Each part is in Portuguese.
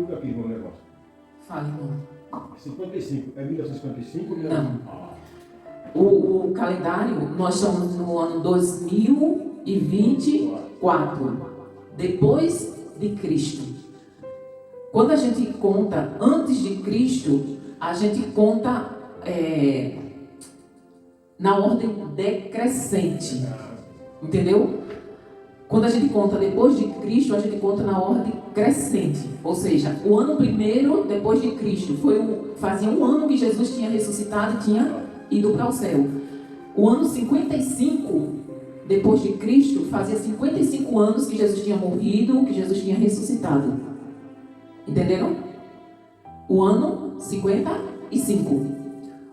Ajuda aqui no negócio. Fala, irmão. 55. É 1955? Não. O calendário, nós estamos no ano 2024, depois de Cristo. Quando a gente conta antes de Cristo, a gente conta na ordem decrescente. Entendeu? Quando a gente conta depois de Cristo, a gente conta na ordem crescente. Ou seja, o ano primeiro depois de Cristo fazia um ano que Jesus tinha ressuscitado e tinha ido para o céu. O ano 55 depois de Cristo fazia 55 anos que Jesus tinha morrido, que Jesus tinha ressuscitado. Entenderam? O ano 55.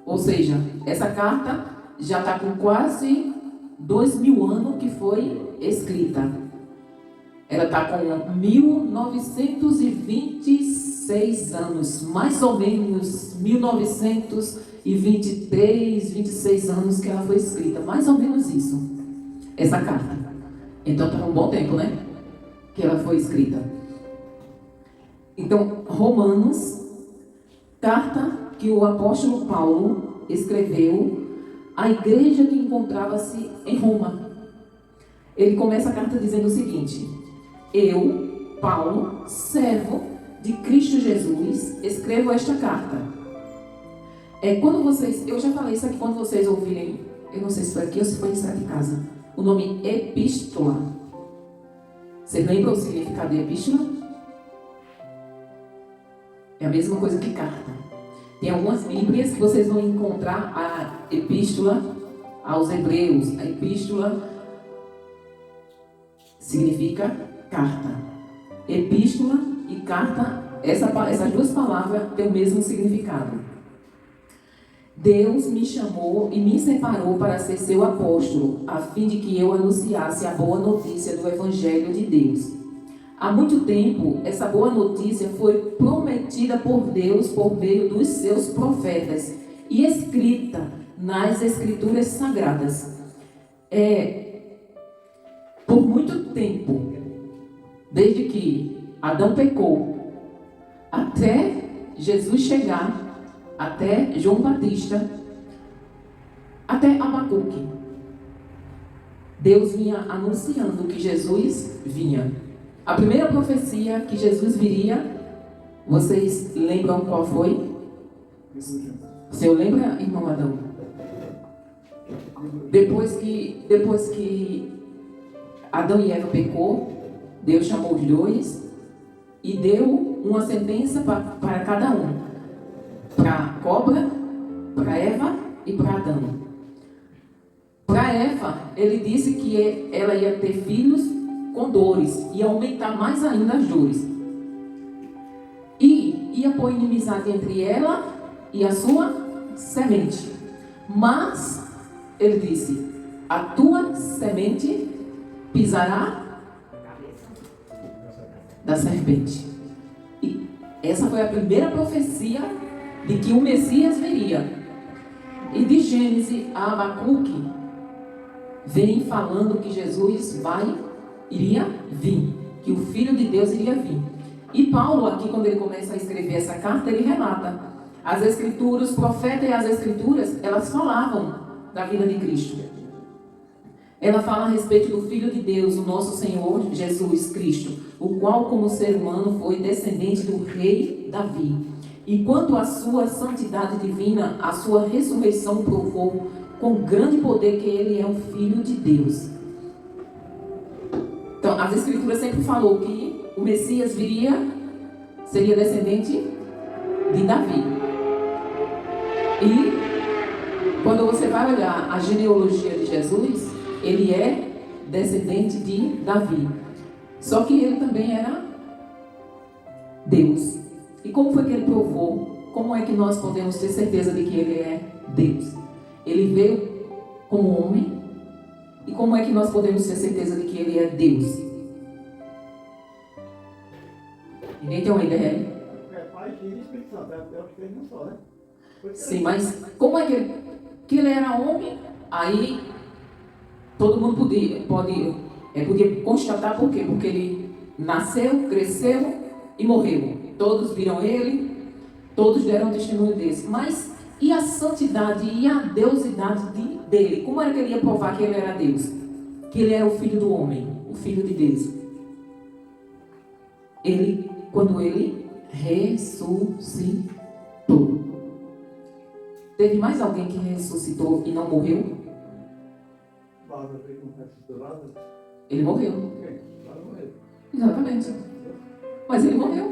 Ou seja, essa carta já está com quase 2000 anos que foi escrita. Ela está com 1926 anos, mais ou menos 1923, 26 anos que ela foi escrita, mais ou menos isso, essa carta. Então está um bom tempo, né? Que ela foi escrita. Então, Romanos, carta que o apóstolo Paulo escreveu à igreja que encontrava-se em Roma. Ele começa a carta dizendo o seguinte: eu, Paulo, servo de Cristo Jesus, escrevo esta carta. Eu já falei isso aqui, quando vocês ouvirem, eu não sei se foi aqui ou se foi em Sete Casa, o nome epístola. Vocês lembram o significado de epístola? É a mesma coisa que carta. Tem algumas bíblias que vocês vão encontrar a epístola aos Hebreus. A epístola significa carta. Epístola e carta, essas duas palavras têm o mesmo significado. Deus me chamou e me separou para ser seu apóstolo, a fim de que eu anunciasse a boa notícia do Evangelho de Deus. Há muito tempo, essa boa notícia foi prometida por Deus por meio dos seus profetas e escrita nas Escrituras Sagradas. Por muito tempo, desde que Adão pecou, até Jesus chegar, até João Batista, até Abacuque, Deus vinha anunciando que Jesus vinha. A primeira profecia que Jesus viria, vocês lembram qual foi? O senhor lembra, irmão Adão? Depois que Adão e Eva pecou, Deus chamou os dois e deu uma sentença para cada um. Para a cobra, para Eva e para Adão. Para Eva, ele disse que ela ia ter filhos com dores, ia aumentar mais ainda as dores. E ia pôr inimizade entre ela e a sua semente. Mas, ele disse, a tua semente pisará da serpente. E essa foi a primeira profecia de que o Messias viria. E de Gênesis a Abacuque, vem falando que Jesus iria vir, que o Filho de Deus iria vir. E Paulo aqui, quando ele começa a escrever essa carta, ele relata as Escrituras, os profetas e as Escrituras, elas falavam da vida de Cristo. Ela fala a respeito do Filho de Deus, o nosso Senhor Jesus Cristo, o qual como ser humano foi descendente do rei Davi. E quanto à sua santidade divina, a sua ressurreição provou com grande poder que ele é o Filho de Deus. Então, as Escrituras sempre falou que o Messias seria descendente de Davi. E quando você vai olhar a genealogia de Jesus, ele é descendente de Davi. Só que ele também era Deus. E como foi que ele provou? Como é que nós podemos ter certeza de que ele é Deus? Ele veio como homem. E como é que nós podemos ter certeza de que ele é Deus? Ninguém tem uma ideia? Pai, Filho e Espírito Santo. É os três não só, né? Sim, mas como é que ele era homem? Aí todo mundo podia constatar por quê? Porque ele nasceu, cresceu e morreu. Todos viram ele, todos deram testemunho desse. Mas e a santidade e a deusidade dele? Como era que ele ia provar que ele era Deus? Que ele era o filho do homem, o filho de Deus. Quando ele ressuscitou. Teve mais alguém que ressuscitou e não morreu? Ele morreu. Exatamente. Mas ele morreu.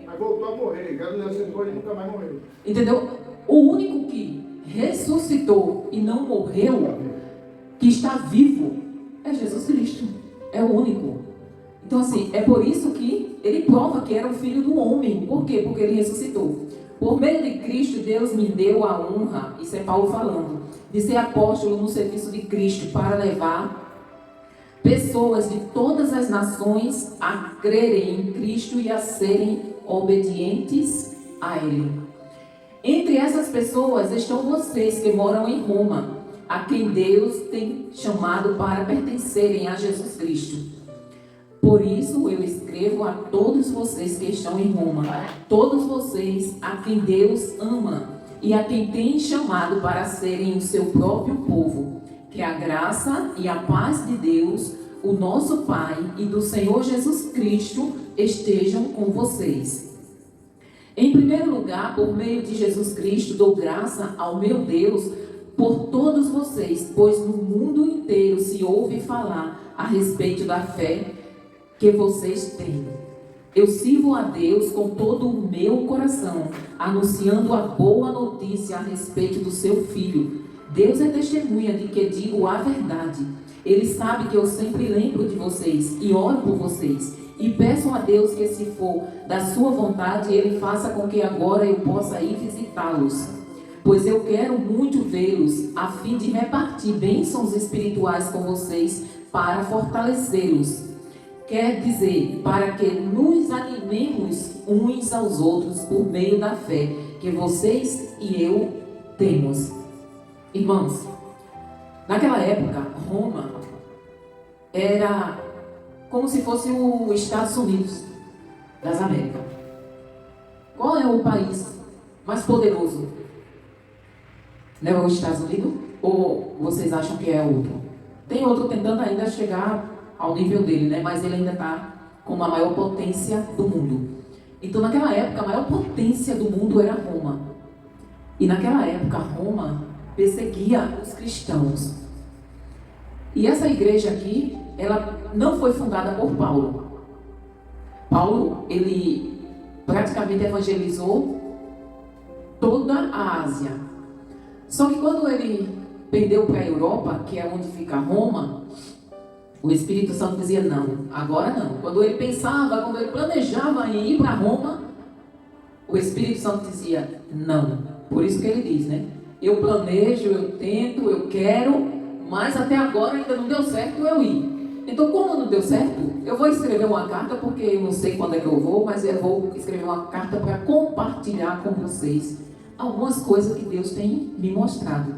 Mas voltou a morrer. Galileu sentou e nunca mais morreu. Entendeu? O único que ressuscitou e não morreu, que está vivo, é Jesus Cristo. É o único. Então assim, é por isso que ele prova que era o filho do homem. Por quê? Porque ele ressuscitou. Por meio de Cristo, Deus me deu a honra, isso é Paulo falando, de ser apóstolo no serviço de Cristo para levar pessoas de todas as nações a crerem em Cristo e a serem obedientes a Ele. Entre essas pessoas estão vocês que moram em Roma, a quem Deus tem chamado para pertencerem a Jesus Cristo. Por isso eu escrevo a todos vocês que estão em Roma, todos vocês a quem Deus ama e a quem tem chamado para serem o seu próprio povo, que a graça e a paz de Deus, o nosso Pai e do Senhor Jesus Cristo estejam com vocês. Em primeiro lugar, por meio de Jesus Cristo, dou graça ao meu Deus por todos vocês, pois no mundo inteiro se ouve falar a respeito da fé que vocês têm. Eu sirvo a Deus com todo o meu coração, anunciando a boa notícia a respeito do seu Filho. Deus é testemunha de que digo a verdade. Ele sabe que eu sempre lembro de vocês e oro por vocês. E peço a Deus que, se for da sua vontade, Ele faça com que agora eu possa ir visitá-los. Pois eu quero muito vê-los, a fim de repartir bênçãos espirituais com vocês para fortalecê-los. Quer dizer, para que nos animemos uns aos outros por meio da fé que vocês e eu temos. Irmãos, naquela época, Roma era como se fosse os Estados Unidos das Américas. Qual é o país mais poderoso? Não é os Estados Unidos? Ou vocês acham que é outro? Tem outro tentando ainda chegar ao nível dele, né? Mas ele ainda está como a maior potência do mundo. Então, naquela época, a maior potência do mundo era Roma. E naquela época, Roma perseguia os cristãos. E essa igreja aqui, ela não foi fundada por Paulo. Paulo, ele praticamente evangelizou toda a Ásia. Só que quando ele pendeu para a Europa, que é onde fica Roma, o Espírito Santo dizia não, agora não. Quando ele pensava, quando ele planejava em ir para Roma, o Espírito Santo dizia não. Por isso que ele diz, né? Eu planejo, eu tento, eu quero, mas até agora ainda não deu certo eu ir. Então, como não deu certo, eu vou escrever uma carta, porque eu não sei quando é que eu vou, mas eu vou escrever uma carta para compartilhar com vocês algumas coisas que Deus tem me mostrado.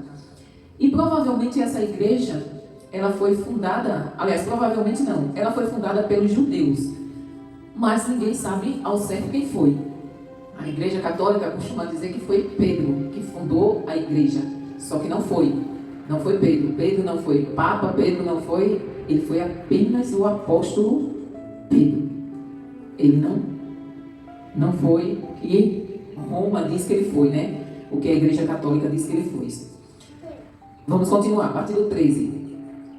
E provavelmente essa igreja, ela foi fundada, aliás, provavelmente não, ela foi fundada pelos judeus, mas ninguém sabe ao certo quem foi. A igreja católica costuma dizer que foi Pedro que fundou a igreja, só que não foi Pedro. Pedro não foi Papa, Pedro não foi, ele foi apenas o apóstolo Pedro. Ele não foi, e Roma diz que ele foi, né? O que a igreja católica diz que ele foi. Vamos continuar, a partir do 13.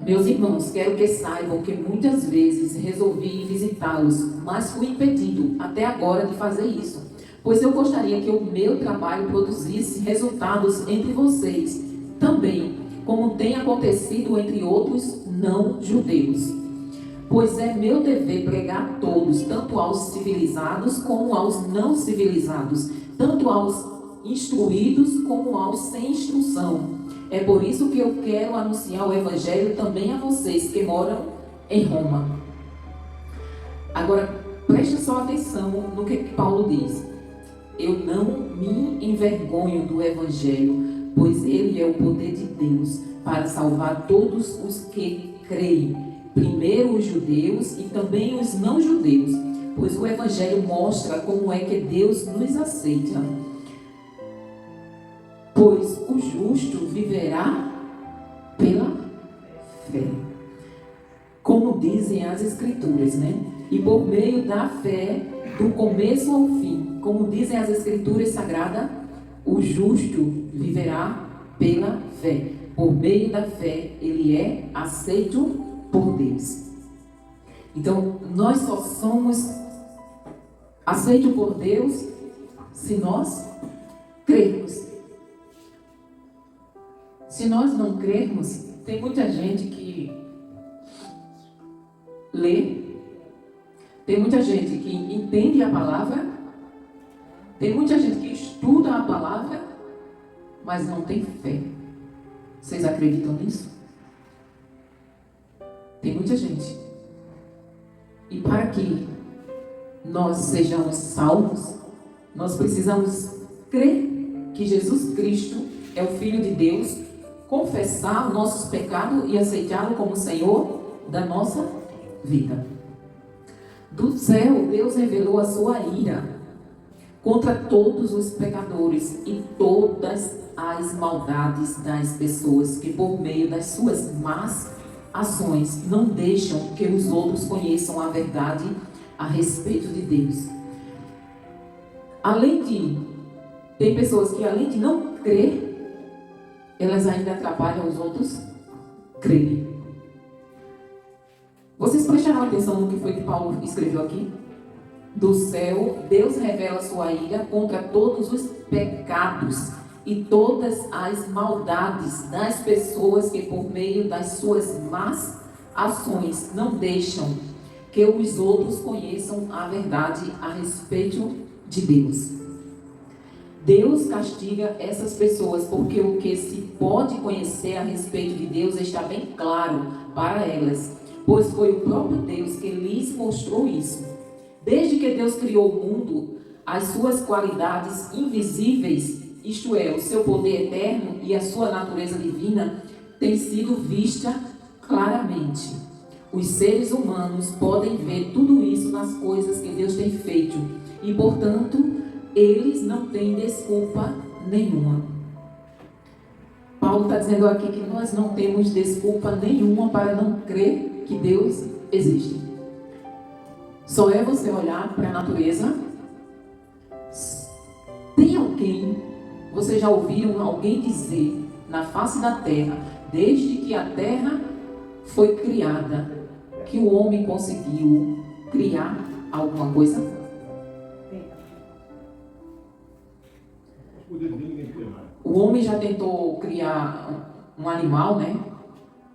Meus irmãos, quero que saibam que muitas vezes resolvi visitá-los, mas fui impedido até agora de fazer isso, pois eu gostaria que o meu trabalho produzisse resultados entre vocês também, como tem acontecido entre outros não-judeus. Pois é meu dever pregar a todos, tanto aos civilizados como aos não civilizados, tanto aos instruídos como aos sem instrução. É por isso que eu quero anunciar o Evangelho também a vocês que moram em Roma. Agora, preste só atenção no que Paulo diz. Eu não me envergonho do Evangelho, pois ele é o poder de Deus para salvar todos os que creem. Primeiro os judeus e também os não-judeus, pois o Evangelho mostra como é que Deus nos aceita. Pois o justo viverá pela fé, como dizem as Escrituras, né? E por meio da fé, do começo ao fim, como dizem as Escrituras Sagradas, o justo viverá pela fé. Por meio da fé, ele é aceito por Deus. Então, nós só somos aceitos por Deus se nós crermos. Se nós não crermos, tem muita gente que lê, tem muita gente que entende a palavra, tem muita gente que estuda a palavra, mas não tem fé. Vocês acreditam nisso? Tem muita gente. E para que nós sejamos salvos, nós precisamos crer que Jesus Cristo é o Filho de Deus, confessar nossos pecados e aceitá-lo como Senhor da nossa vida. Do céu, Deus revelou a sua ira contra todos os pecadores e todas as maldades das pessoas que, por meio das suas más ações, não deixam que os outros conheçam a verdade a respeito de Deus. Tem pessoas que, além de não crer, elas ainda atrapalham os outros crerem. Vocês prestaram atenção no que foi que Paulo escreveu aqui? Do céu, Deus revela sua ira contra todos os pecados e todas as maldades das pessoas que, por meio das suas más ações, não deixam que os outros conheçam a verdade a respeito de Deus. Deus castiga essas pessoas porque o que se pode conhecer a respeito de Deus está bem claro para elas, pois foi o próprio Deus que lhes mostrou isso. Desde que Deus criou o mundo, as suas qualidades invisíveis, isto é, o seu poder eterno e a sua natureza divina, têm sido vista claramente. Os seres humanos podem ver tudo isso nas coisas que Deus tem feito e, portanto, eles não têm desculpa nenhuma. Paulo está dizendo aqui que nós não temos desculpa nenhuma para não crer que Deus existe. Só é você olhar para a natureza. Tem alguém, vocês já ouviram alguém dizer na face da terra, desde que a terra foi criada, que o homem conseguiu criar alguma coisa? O homem já tentou criar um animal, né?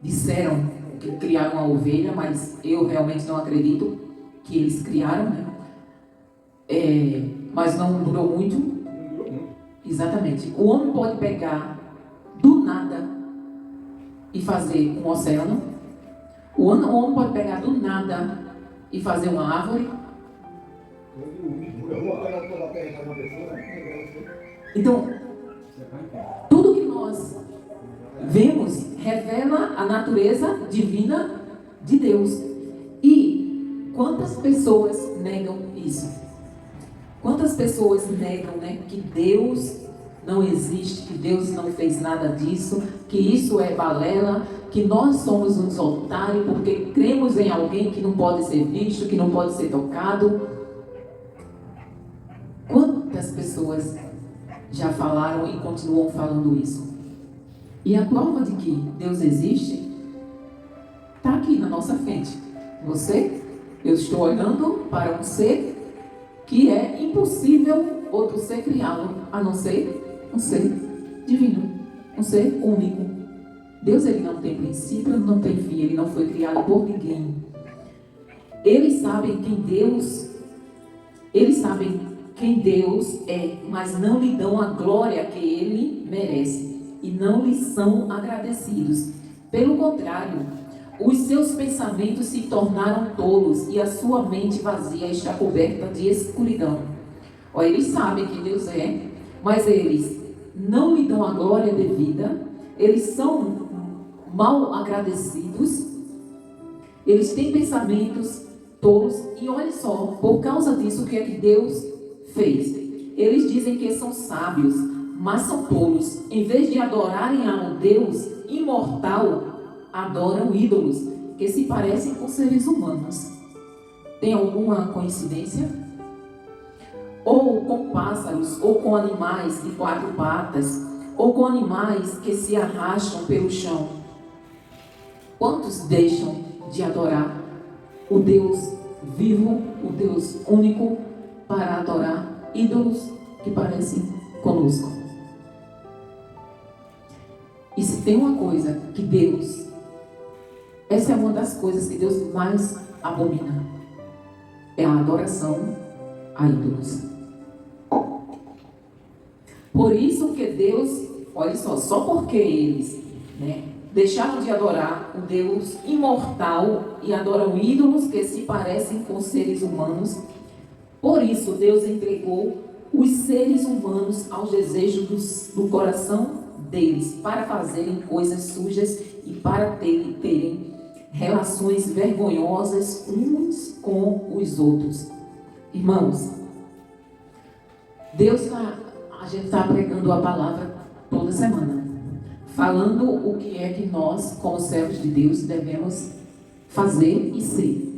Disseram que criaram uma ovelha, mas eu realmente não acredito que eles criaram, né? Mas não durou muito. Exatamente. O homem pode pegar do nada e fazer um oceano. O homem pode pegar do nada e fazer uma árvore. Então, tudo que nós vemos revela a natureza divina de Deus. E quantas pessoas negam isso? Quantas pessoas negam, né, que Deus não existe, que Deus não fez nada disso, que isso é balela, que nós somos uns otários porque cremos em alguém que não pode ser visto, que não pode ser tocado? Quantas pessoas já falaram e continuam falando isso? E a prova de que Deus existe está aqui na nossa frente. Eu estou olhando para um ser que é impossível outro ser criá-lo, a não ser um ser divino, um ser único. Deus, ele não tem princípio, não tem fim, ele não foi criado por ninguém. Eles sabem quem Deus é, mas não lhe dão a glória que ele merece e não lhe são agradecidos. Pelo contrário, os seus pensamentos se tornaram tolos e a sua mente vazia está coberta de escuridão. Eles sabem que Deus é, mas eles não lhe dão a glória devida, eles são mal agradecidos, eles têm pensamentos tolos. E olha só, por causa disso, o que é que Deus fez? Eles dizem que são sábios, mas são tolos. Em vez de adorarem ao Deus imortal, adoram ídolos que se parecem com seres humanos. Tem alguma coincidência? Ou com pássaros, ou com animais de 4 patas, ou com animais que se arrastam pelo chão. Quantos deixam de adorar o Deus vivo, o Deus único, para adorar ídolos que parecem conosco? E se tem uma coisa que Deus, essa é uma das coisas que Deus mais abomina, é a adoração a ídolos. Por isso que Deus, olha só porque eles, deixaram de adorar o Deus imortal e adoram ídolos que se parecem com seres humanos. Por isso Deus entregou os seres humanos aos desejos do coração deles, para fazerem coisas sujas e para terem relações vergonhosas uns com os outros. Irmãos, a gente está pregando a palavra toda semana, falando o que é que nós, como servos de Deus, devemos fazer e ser.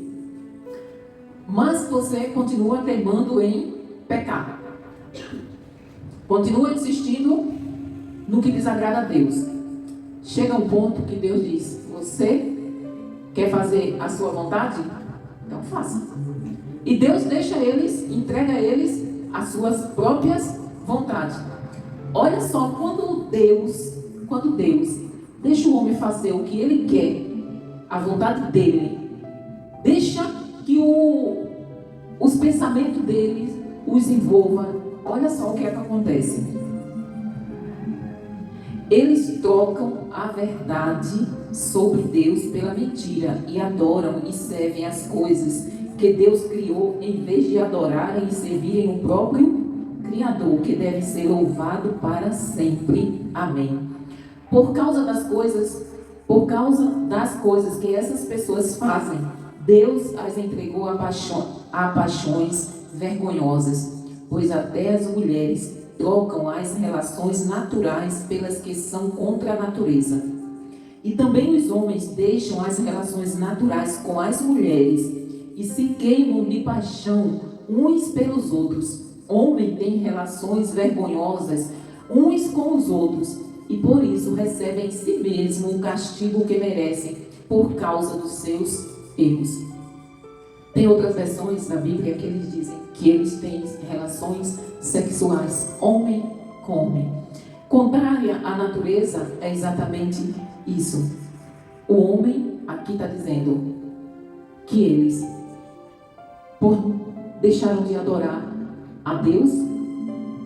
Mas você continua teimando em pecar, continua insistindo no que desagrada a Deus. Chega um ponto que Deus diz: você quer fazer a sua vontade? Então faça. E Deus entrega a eles as suas próprias vontades. Olha só, quando Deus deixa o homem fazer o que ele quer, a vontade dele, deixa que os pensamentos dele os envolva, olha só o que é que acontece. Eles trocam a verdade sobre Deus pela mentira e adoram e servem as coisas que Deus criou, em vez de adorarem e servirem o próprio Criador, que deve ser louvado para sempre. Amém. Por causa das coisas que essas pessoas fazem, Deus as entregou a paixões vergonhosas, pois até as mulheres trocam as relações naturais pelas que são contra a natureza. E também os homens deixam as relações naturais com as mulheres e se queimam de paixão uns pelos outros. Homem tem relações vergonhosas uns com os outros e por isso recebem em si mesmo o castigo que merecem por causa dos seus erros. Tem outras versões da Bíblia que eles dizem que eles têm relações sexuais, homem com homem. Contrária à natureza é exatamente isso. O homem, aqui está dizendo que eles deixaram de adorar a Deus,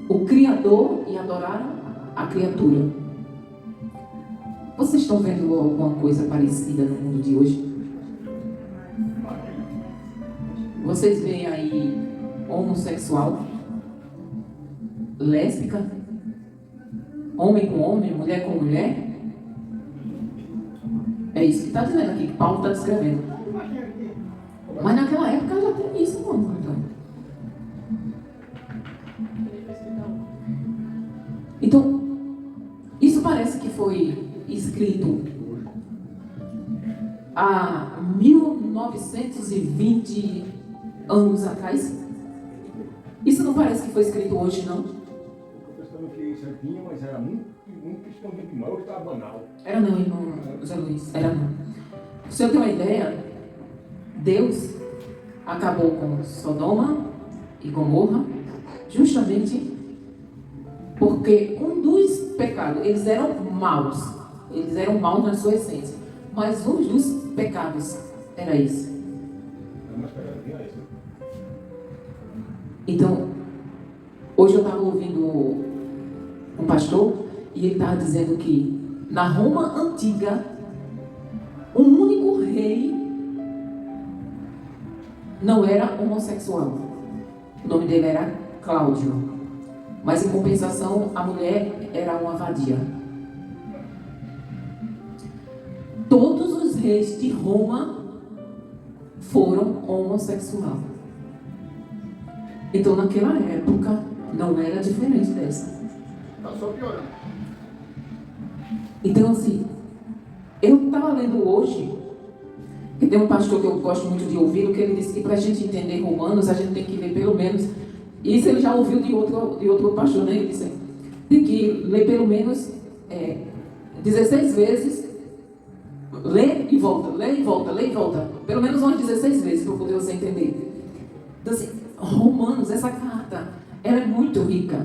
o Criador, e adoraram a criatura. Vocês estão vendo alguma coisa parecida no mundo de hoje? Vocês veem aí homossexual, lésbica, homem com homem, mulher com mulher? É isso que está dizendo aqui, que Paulo está descrevendo. Mas naquela época já tem isso, mano. Então, isso parece que foi escrito há 1920 anos atrás. Isso não parece que foi escrito hoje, não? Eu pensando que isso tinha, mas era muito escondido demais, hoje estava banal. Era não, irmão José Luiz, era não. Para o senhor ter uma ideia, Deus acabou com Sodoma e Gomorra justamente porque um dos pecados, eles eram maus na sua essência, mas um dos pecados era esse. Então, hoje eu estava ouvindo um pastor e ele estava dizendo que na Roma antiga, um único rei não era homossexual. O nome dele era Cláudio. Mas em compensação, a mulher era uma vadia. Todos os reis de Roma foram homossexuais. Então, naquela época, não era diferente dessa. Está só piorando. Então, assim, eu estava lendo hoje, que tem um pastor que eu gosto muito de ouvir, que ele disse que para a gente entender Romanos, a gente tem que ler pelo menos, isso ele já ouviu de outro pastor, né? Ele disse, tem que ler pelo menos 16 vezes, lê e volta, lê e volta, lê e volta, pelo menos umas 16 vezes para poder você entender. Então, assim, Romanos, essa carta, ela é muito rica,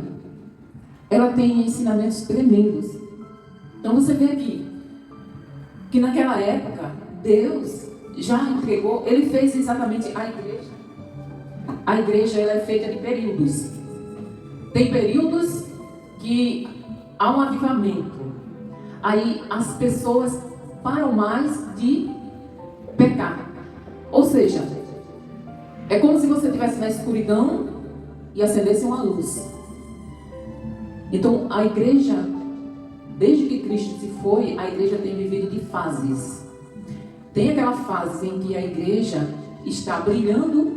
ela tem ensinamentos tremendos. Então você vê aqui, que naquela época, Deus já entregou, Ele fez exatamente a igreja. A igreja, ela é feita de períodos. Tem períodos que há um avivamento. Aí as pessoas param mais de pecar. Ou seja, é como se você estivesse na escuridão e acendesse uma luz. Então a igreja, desde que Cristo se foi, a igreja tem vivido de fases. Tem aquela fase em que a igreja está brilhando,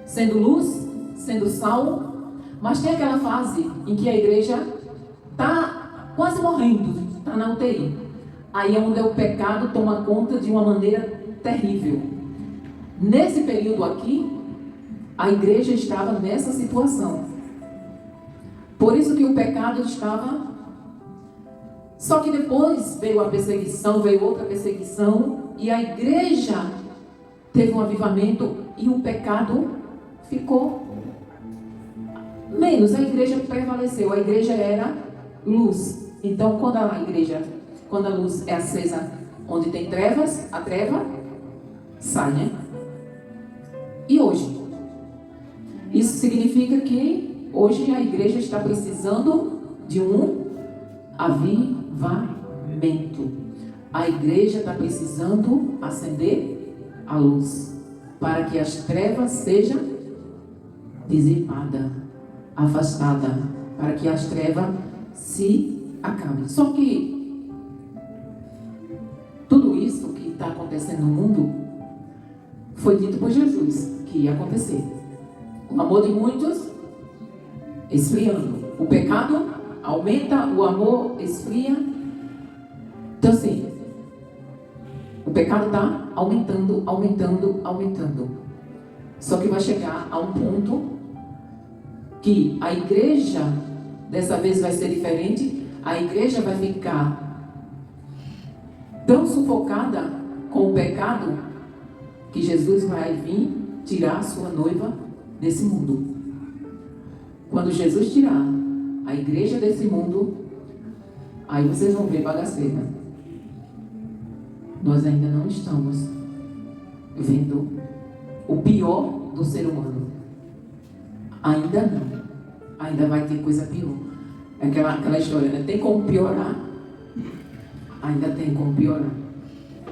sendo luz, sendo sal, mas tem aquela fase em que a igreja está quase morrendo, está na UTI. Aí é onde o pecado toma conta de uma maneira terrível. Nesse período aqui, a igreja estava nessa situação. Por isso que o pecado estava... Só que depois veio a perseguição, veio outra perseguição, e a igreja teve um avivamento e o pecado ficou menos. A igreja prevaleceu, a igreja era luz. Então, quando a luz é acesa onde tem trevas, a treva sai, né? E hoje? Isso significa que hoje a igreja está precisando de um avivamento. A igreja está precisando acender a luz para que as trevas sejam dissipadas, afastadas, para que as trevas se acabem. Só que tudo isso que está acontecendo no mundo foi dito por Jesus que ia acontecer. O amor de muitos esfriando, o pecado aumenta, o amor esfria. Então assim, o pecado está aumentando, aumentando, aumentando. Só que vai chegar a um ponto que a igreja, dessa vez vai ser diferente, a igreja vai ficar tão sufocada com o pecado que Jesus vai vir tirar a sua noiva desse mundo. Quando Jesus tirar a igreja desse mundo, aí vocês vão ver bagaceira. Nós ainda não estamos vendo o pior do ser humano. Ainda não. Ainda vai ter coisa pior. É aquela história, né? Tem como piorar? Ainda tem como piorar.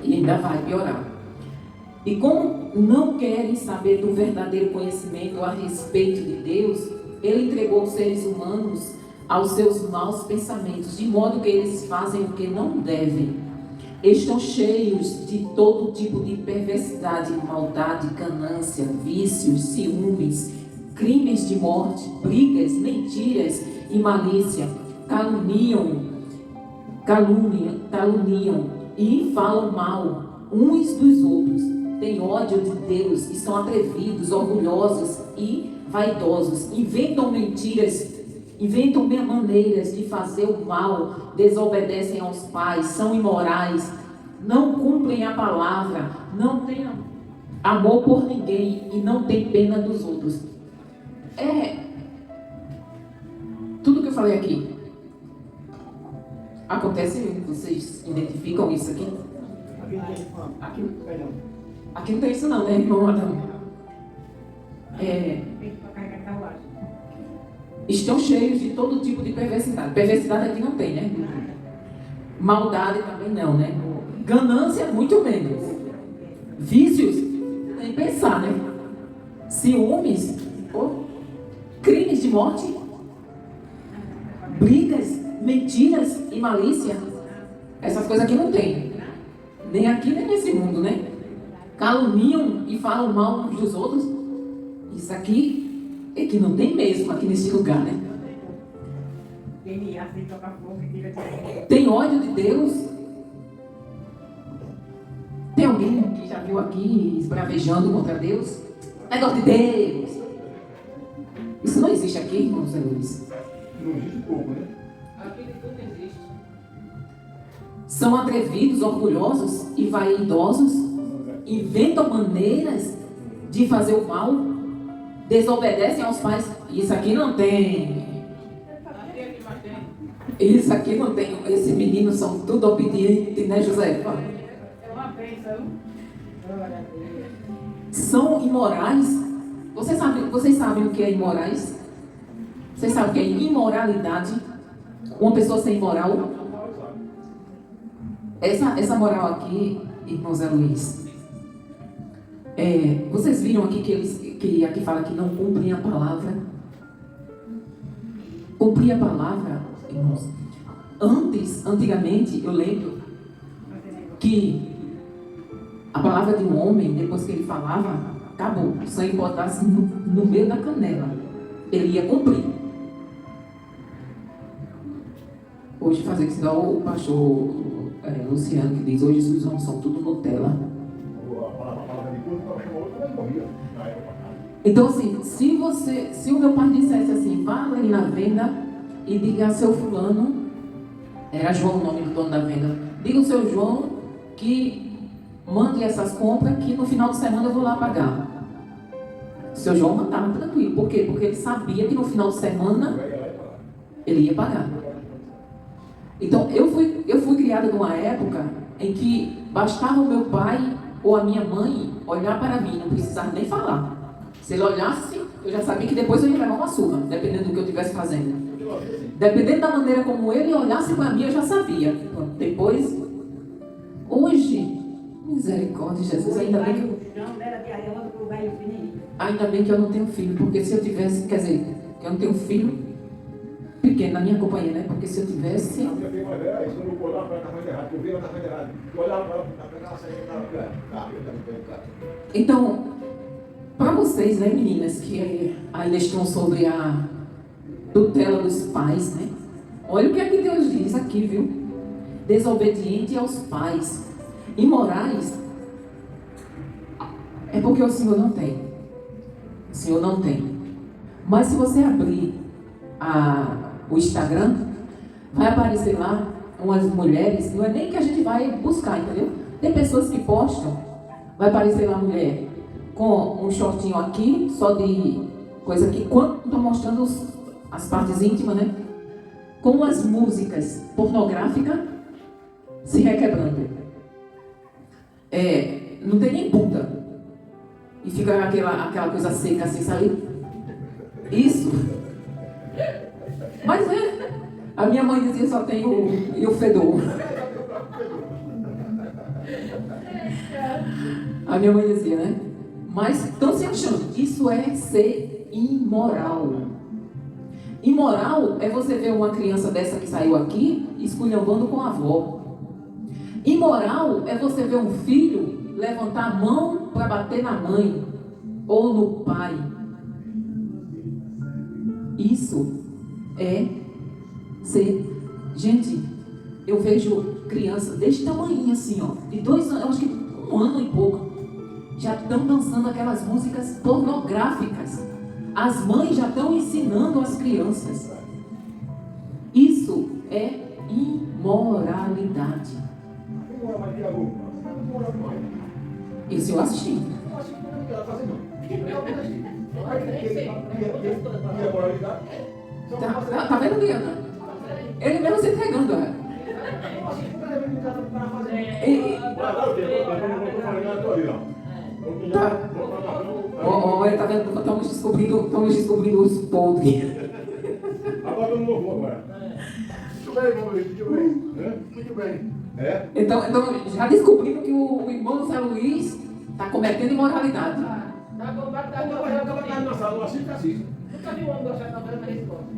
E ainda vai piorar. E como não querem saber do verdadeiro conhecimento a respeito de Deus, Ele entregou os seres humanos aos seus maus pensamentos, de modo que eles fazem o que não devem. Estão cheios de todo tipo de perversidade, maldade, ganância, vícios, ciúmes, crimes de morte, brigas, mentiras e malícia. Caluniam e falam mal uns dos outros. Têm ódio de Deus e são atrevidos, orgulhosos e vaidosos. Inventam mentiras, inventam maneiras de fazer o mal, desobedecem aos pais, são imorais, não cumprem a palavra, não têm amor por ninguém e não têm pena dos outros. Tudo que eu falei aqui acontece, vocês identificam isso aqui? Aqui não tem isso não, né, irmão Adão? Estão cheios de todo tipo de perversidade. Perversidade aqui não tem, né? Maldade também não, né? Ganância, muito menos. Vícios, nem pensar, né? Ciúmes, crimes de morte, brigas, mentiras e malícia. Essas coisas aqui não tem. Nem aqui, nem nesse mundo, né? caluniam e falam mal uns dos outros. Isso aqui é que não tem mesmo aqui nesse lugar, né? Tem ódio de Deus? Tem alguém que já viu aqui esbravejando contra Deus? Negócio de Deus! Isso não existe aqui, irmão Zé Luiz. Não existe pouco, né? Aqui de tudo existe. São atrevidos, orgulhosos e vaidosos, inventam maneiras de fazer o mal, desobedecem aos pais. Isso aqui não tem. Isso aqui não tem. Esses meninos são tudo obedientes, né, Josefa? É uma bênção. São imorais. Vocês sabem o que é imorais? Vocês sabem o que é imoralidade? Uma pessoa sem moral? Essa moral aqui, irmão Zé Luiz, vocês viram aqui que aqui fala que não cumprem a palavra? Cumprir a palavra, irmãos. Antigamente, eu lembro que a palavra de um homem, depois que ele falava, acabou. O sangue botasse no meio da canela. Ele ia cumprir. Hoje fazer isso igual o pastor Luciano, que diz, hoje os homens são tudo Nutella. A palavra de Deus, para chamar outro, não morria. Então assim, se o meu pai dissesse assim, vá ali na venda e diga ao seu fulano, era João o nome do dono da venda, diga ao seu João que mande essas compras que no final de semana eu vou lá pagar. O seu João mandava tranquilo. Por quê? Porque ele sabia que no final de semana ele ia pagar. Então eu fui criada numa época em que bastava o meu pai ou a minha mãe olhar para mim, não precisava nem falar. Se ele olhasse, eu já sabia que depois eu ia levar uma surra, dependendo do que eu estivesse fazendo. Dependendo da maneira como ele olhasse para mim, eu já sabia. Depois, hoje, misericórdia, Jesus, ainda bem que eu não tenho filho, porque se eu tivesse, quer dizer, que eu não tenho filho pequeno na minha companhia, né? Porque se eu tivesse... Então, para vocês, né, meninas, que ainda estão sobre a tutela dos pais, né? Olha o que é que Deus diz aqui, viu? Desobediente aos pais, imorais, é porque o Senhor não tem. O Senhor não tem. Mas se você abrir o Instagram, vai aparecer lá umas mulheres, não é nem que a gente vai buscar, entendeu? Tem pessoas que postam, vai aparecer lá a mulher com um shortinho aqui, só de coisa aqui, quando estou mostrando as partes íntimas, né? Com as músicas pornográficas se requebrando. Não tem nem bunda. E fica aquela coisa seca assim, sabe? Isso. Mas a minha mãe dizia só tem o fedor. A minha mãe dizia, né? Mas estão se achando. Isso é ser imoral. Imoral é você ver uma criança dessa que saiu aqui esculhambando com a avó. Imoral é você ver um filho levantar a mão para bater na mãe ou no pai. Isso é ser... Gente, eu vejo crianças deste tamanho assim, ó, de 2 anos, acho que 1 ano e pouco, já estão dançando aquelas músicas pornográficas. As mães já estão ensinando as crianças. Isso é imoralidade. Isso eu assisti. Tá vendo, Diana? Ele mesmo se entregando. Olha, tá vendo? Estamos descobrindo os podres. Agora eu não vou agora. Muito bem, muito bem. Muito bem. Então, já descobrimos que o irmão Zé Luiz está cometendo imoralidade. Nunca vi um homem gostar de novela, mas ele gosta.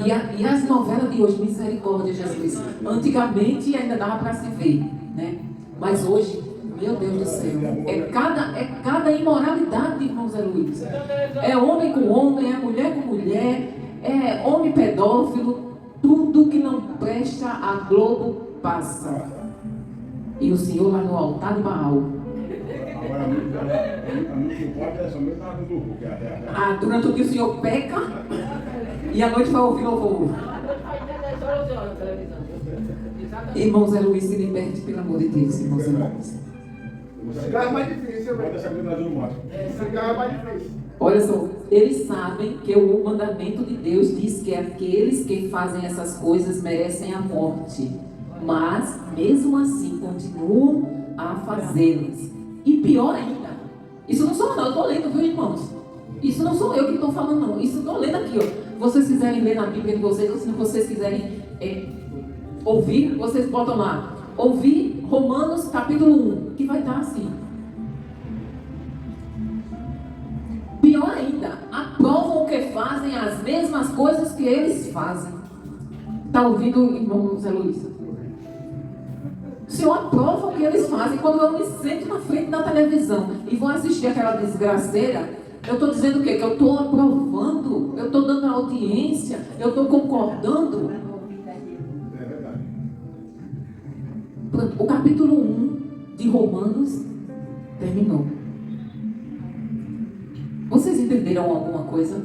E as novelas de hoje, misericórdia, Jesus. Antigamente ainda dava para se ver, né? Mas hoje, Meu Deus do céu. É cada imoralidade, irmão Zé Luiz. É homem com homem, é mulher com mulher, é homem pedófilo. Tudo que não presta, a Globo passa. E o Senhor lá no altar de Baal. Agora, a música que pode é somente na do grupo, que é a Durante o dia o Senhor peca e à noite vai ouvir louvor. Irmão Zé Luiz, se liberte, pelo amor de Deus, irmãos e irmãs. Cigarro é mais difícil, Pode velho. essa coisa do mato. Cigarro é mais difícil. Olha só, eles sabem que o mandamento de Deus diz que aqueles que fazem essas coisas merecem a morte, mas mesmo assim continuam a fazê-las. E pior ainda, isso não sou eu, não, eu estou lendo, viu, irmãos? Isso não sou eu que estou falando, não. Isso estou lendo aqui, ó. Vocês quiserem ler na Bíblia de vocês, ou se vocês quiserem ouvir, vocês botam lá. Ouvir Romanos capítulo 1, que vai estar assim. Pior ainda, aprovam que fazem as mesmas coisas que eles fazem. Está ouvindo, irmão Zé Luiz? O Senhor aprova o que eles fazem. Quando eu me sento na frente da televisão e vou assistir aquela desgraceira, eu estou dizendo o quê? Que eu estou aprovando, eu estou dando audiência, eu estou concordando. É verdade. O capítulo 1 de Romanos terminou. Vocês entenderam alguma coisa?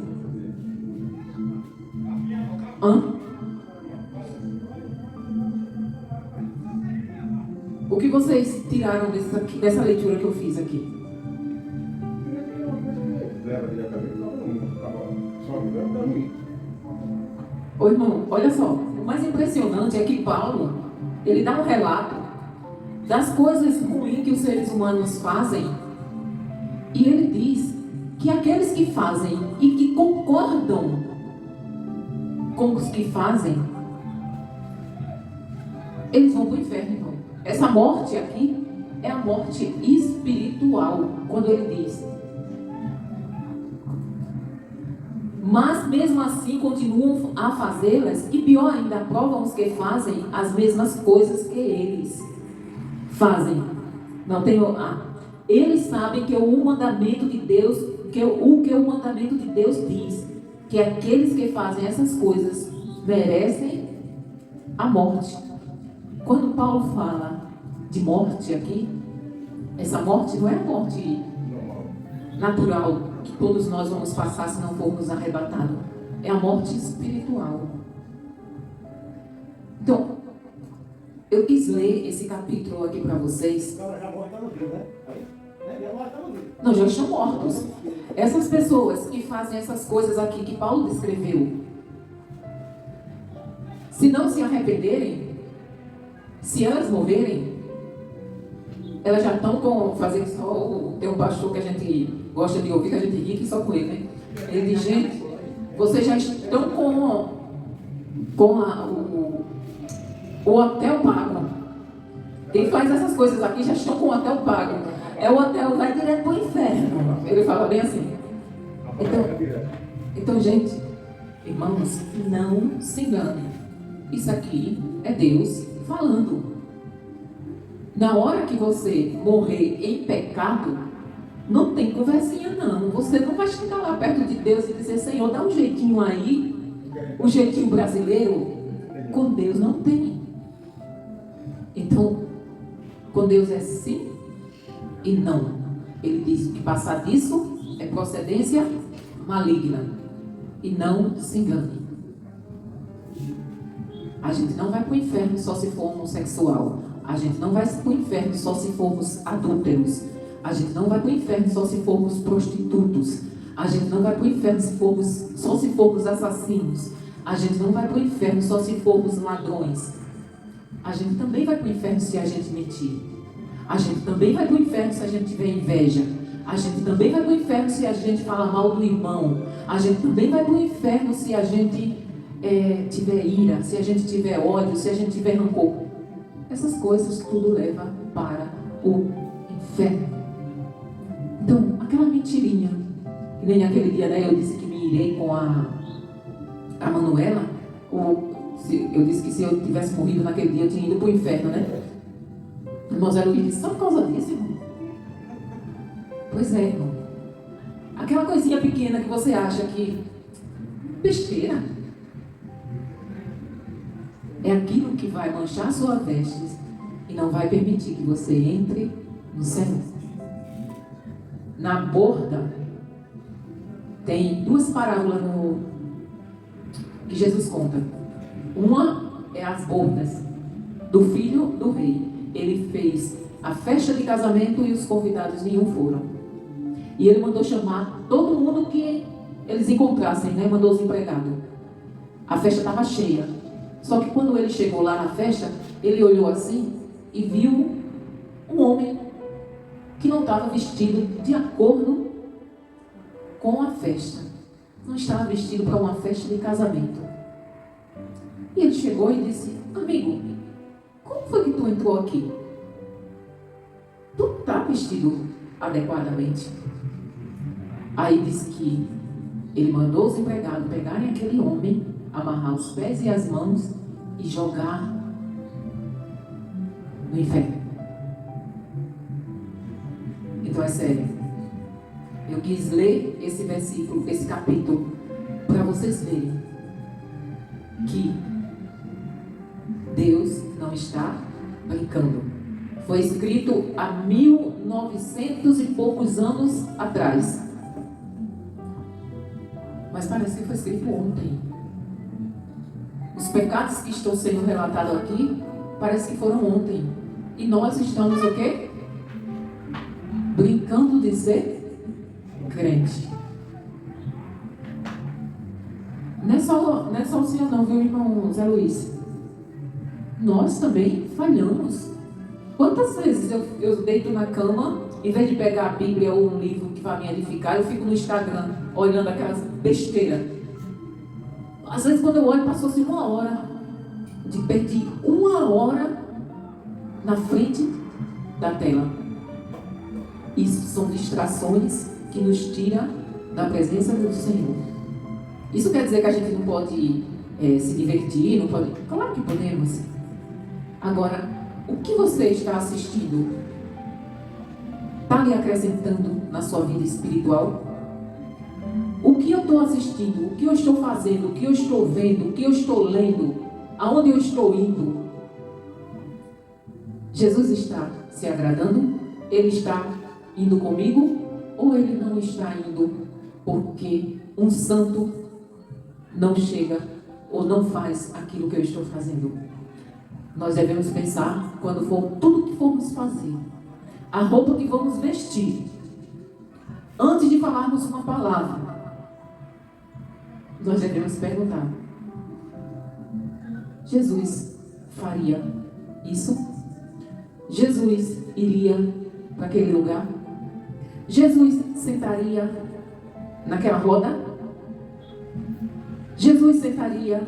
O que vocês tiraram dessa leitura que eu fiz aqui? Leva diretamente para o mundo. Só me leva para mim. Ô irmão, olha só. O mais impressionante é que Paulo, ele dá um relato das coisas ruins que os seres humanos fazem. E ele diz que aqueles que fazem e que concordam com os que fazem, eles vão para o inferno, irmão. Essa morte aqui é a morte espiritual, quando ele diz. Mas mesmo assim continuam a fazê-las, e pior ainda, provam os que fazem as mesmas coisas que eles fazem. Não tem. Eles sabem que o mandamento de Deus, que o mandamento de Deus diz, que aqueles que fazem essas coisas merecem a morte. Quando Paulo fala de morte aqui, essa morte não é a morte natural que todos nós vamos passar se não formos arrebatados. É a morte espiritual. Então, eu quis ler esse capítulo aqui para vocês. Não, já estão mortos. Essas pessoas que fazem essas coisas aqui que Paulo descreveu, se não se arrependerem, se elas morrerem, elas já estão com fazer só. Tem um pastor que a gente gosta de ouvir, que a gente ri aqui só com ele, né? Ele diz: gente, vocês já estão com o hotel pago. Quem faz essas coisas aqui já estão com o hotel pago. É o hotel, vai direto para o inferno. Ele fala bem assim. Então, gente, irmãos, não se enganem. Isso aqui é Deus falando. Na hora que você morrer em pecado, não tem conversinha não. Você não vai chegar lá perto de Deus e dizer: Senhor, dá um jeitinho aí, um jeitinho brasileiro. Com Deus não tem. Então, com Deus é sim e não. Ele diz que passar disso é procedência maligna. E não se engane. A gente não vai para o inferno só se for homossexual. A gente não vai para o inferno só se formos adúlteros. A gente não vai para o inferno só se formos prostitutos. A gente não vai para o inferno só se formos assassinos. A gente não vai para o inferno só se formos ladrões. A gente também vai para o inferno se a gente mentir. A gente também vai para o inferno se a gente tiver inveja. A gente também vai para o inferno se a gente falar mal do irmão. A gente também vai para o inferno se a gente tiver ira, se a gente tiver ódio, se a gente tiver rancor. Essas coisas tudo leva para o inferno. Então, aquela mentirinha, que nem aquele dia, né, eu disse que me irei com a Manuela, eu disse que se eu tivesse morrido naquele dia, eu tinha ido para o inferno, né? irmão Zé Luiz disse, só por causa disso, irmão? Pois é, irmão. Aquela coisinha pequena que você acha que besteira. É aquilo que vai manchar sua veste e não vai permitir que você entre no céu. Na borda, tem duas parábolas que Jesus conta. Uma é as bordas do filho do rei. Ele fez a festa de casamento e os convidados nenhum foram. E ele mandou chamar todo mundo que eles encontrassem, né? Mandou os empregados. A festa estava cheia. Só que quando ele chegou lá na festa, ele olhou assim e viu um homem que não estava vestido de acordo com a festa. Não estava vestido para uma festa de casamento. E ele chegou e disse, amigo, como foi que tu entrou aqui? Tu está vestido adequadamente? Aí disse que ele mandou os empregados pegarem aquele homem, amarrar os pés e as mãos e jogar no inferno. Então é sério. Eu quis ler esse versículo, esse capítulo, para vocês verem que Deus não está brincando. Foi escrito há 1900 e poucos anos atrás. Mas parece que foi escrito ontem. Os pecados que estão sendo relatados aqui, parece que foram ontem. E nós estamos o quê? Brincando de ser crente. Não é só o Senhor não, viu, irmão Zé Luiz? Nós também falhamos. Quantas vezes eu deito na cama, em vez de pegar a Bíblia ou um livro que vai me edificar, eu fico no Instagram, olhando aquelas besteiras. Às vezes quando eu olho, passou-se uma hora. Perdi uma hora na frente da tela. Isso são distrações que nos tiram da presença do Senhor. Isso quer dizer que a gente não pode se divertir, não pode... Claro que podemos. Agora, o que você está assistindo está lhe acrescentando na sua vida espiritual? O que eu estou assistindo, o que eu estou fazendo, o que eu estou vendo, o que eu estou lendo, aonde eu estou indo? Jesus está se agradando? Ele está indo comigo? Ou ele não está indo porque um santo não chega ou não faz aquilo que eu estou fazendo? Nós devemos pensar, quando for tudo que formos fazer, a roupa que vamos vestir, antes de falarmos uma palavra, nós devemos perguntar: Jesus faria isso? Jesus iria para aquele lugar? Jesus sentaria naquela roda? Jesus sentaria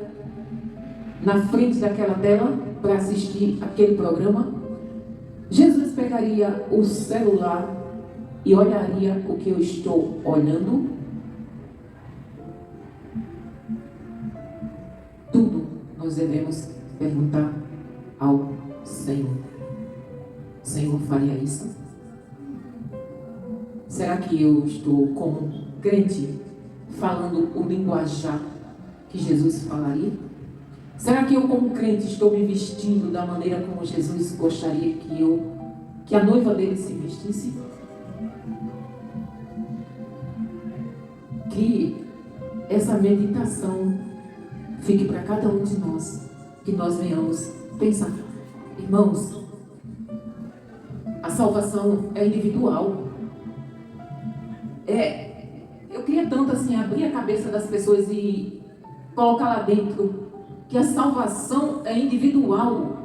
na frente daquela tela para assistir aquele programa? Jesus pegaria o celular e olharia o que eu estou olhando? Tudo nós devemos perguntar ao Senhor. O Senhor faria isso? Será que eu estou, como crente, falando o linguajar que Jesus falaria? Será que eu, como crente, estou me vestindo da maneira como Jesus gostaria que a noiva dele se vestisse? Que essa meditação fique para cada um de nós, que nós venhamos pensar. Irmãos, a salvação é individual. Eu queria tanto assim abrir a cabeça das pessoas e colocar lá dentro que a salvação é individual.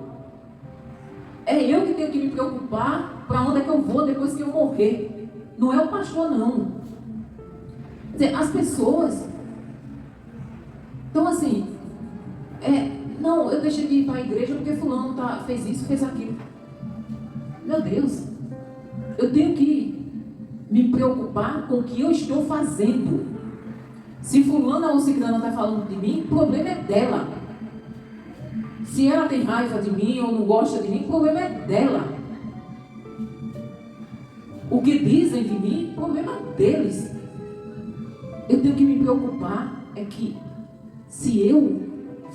É eu que tenho que me preocupar para onde é que eu vou depois que eu morrer. Não é o pastor, não. Quer dizer, as pessoas... Então, assim... não, eu deixei de ir para a igreja porque fulano fez isso, fez aquilo. Meu Deus. Eu tenho que me preocupar com o que eu estou fazendo. Se fulana ou ciclana está falando de mim, o problema é dela. Se ela tem raiva de mim ou não gosta de mim, o problema é dela. O que dizem de mim, problema deles. Eu tenho que me preocupar é que se eu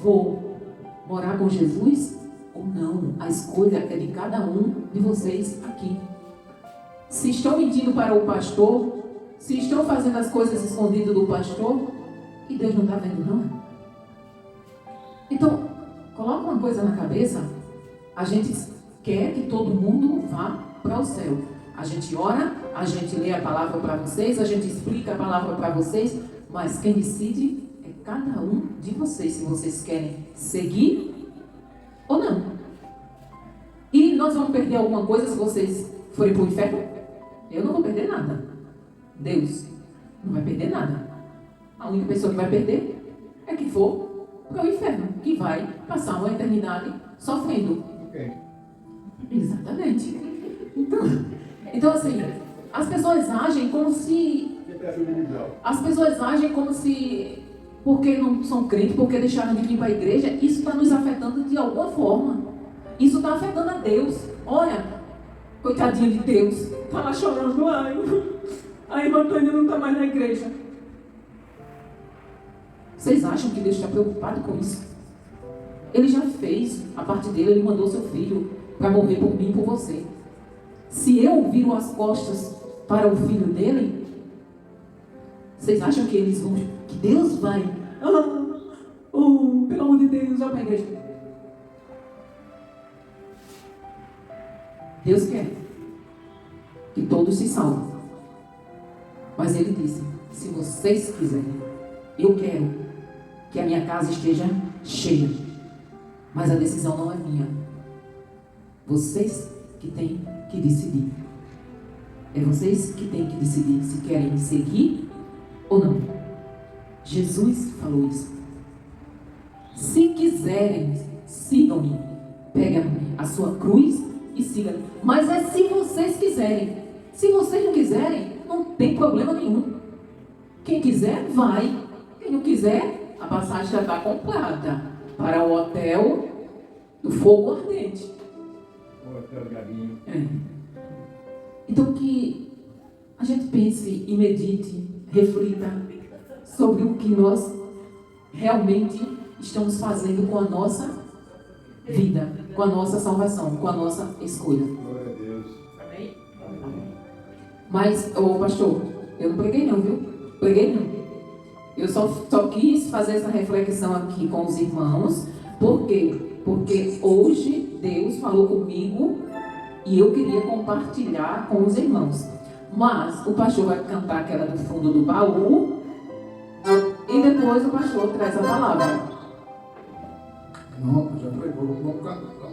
vou morar com Jesus ou não, a escolha é de cada um de vocês aqui. Se estão mentindo para o pastor, se estão fazendo as coisas escondidas do pastor, e Deus não está vendo, não? Então, coloca uma coisa na cabeça, a gente quer que todo mundo vá para o céu. A gente ora, a gente lê a palavra para vocês, a gente explica a palavra para vocês, mas quem decide é cada um de vocês, se vocês querem seguir ou não. E nós vamos perder alguma coisa se vocês forem para o inferno? Eu não vou perder nada. Deus não vai perder nada. A única pessoa que vai perder é quem for para o inferno, que vai passar uma eternidade sofrendo. Ok. Exatamente. Então assim, as pessoas agem como se... As pessoas agem como se... Porque não são crentes, porque deixaram de vir para a igreja, isso está nos afetando de alguma forma. Isso está afetando a Deus. Olha, coitadinho de Deus, está lá chorando. Ai, a irmã Tânia não está mais na igreja. Vocês acham que Deus está preocupado com isso? Ele já fez a parte dele, ele mandou seu filho para morrer por mim e por você. Se eu viro as costas para o filho dele, vocês acham que eles vão, que Deus vai, pelo amor de Deus, vai para a igreja? Deus quer que todos se salvem. Mas ele disse, se vocês quiserem, eu quero que a minha casa esteja cheia. Mas a decisão não é minha. Vocês que têm que decidir. É vocês que têm que decidir se querem me seguir ou não. Jesus falou isso. Se quiserem, sigam-me. Pega a sua cruz e siga-me. Mas é se vocês quiserem. Se vocês não quiserem, não tem problema nenhum. Quem quiser, vai. Quem não quiser, a passagem já está comprada para o hotel do fogo ardente. O hotel Galinho. Então que a gente pense e medite, reflita sobre o que nós realmente estamos fazendo com a nossa vida, com a nossa salvação, com a nossa escolha. Glória a Deus. Amém? Mas, pastor, eu não preguei não, viu? Preguei não. Eu só quis fazer essa reflexão aqui com os irmãos. Por quê? Porque hoje Deus falou comigo e eu queria compartilhar com os irmãos. Mas o pastor vai cantar aquela do fundo do baú e depois o pastor traz a palavra. Não, já pregou. Vamos cantar.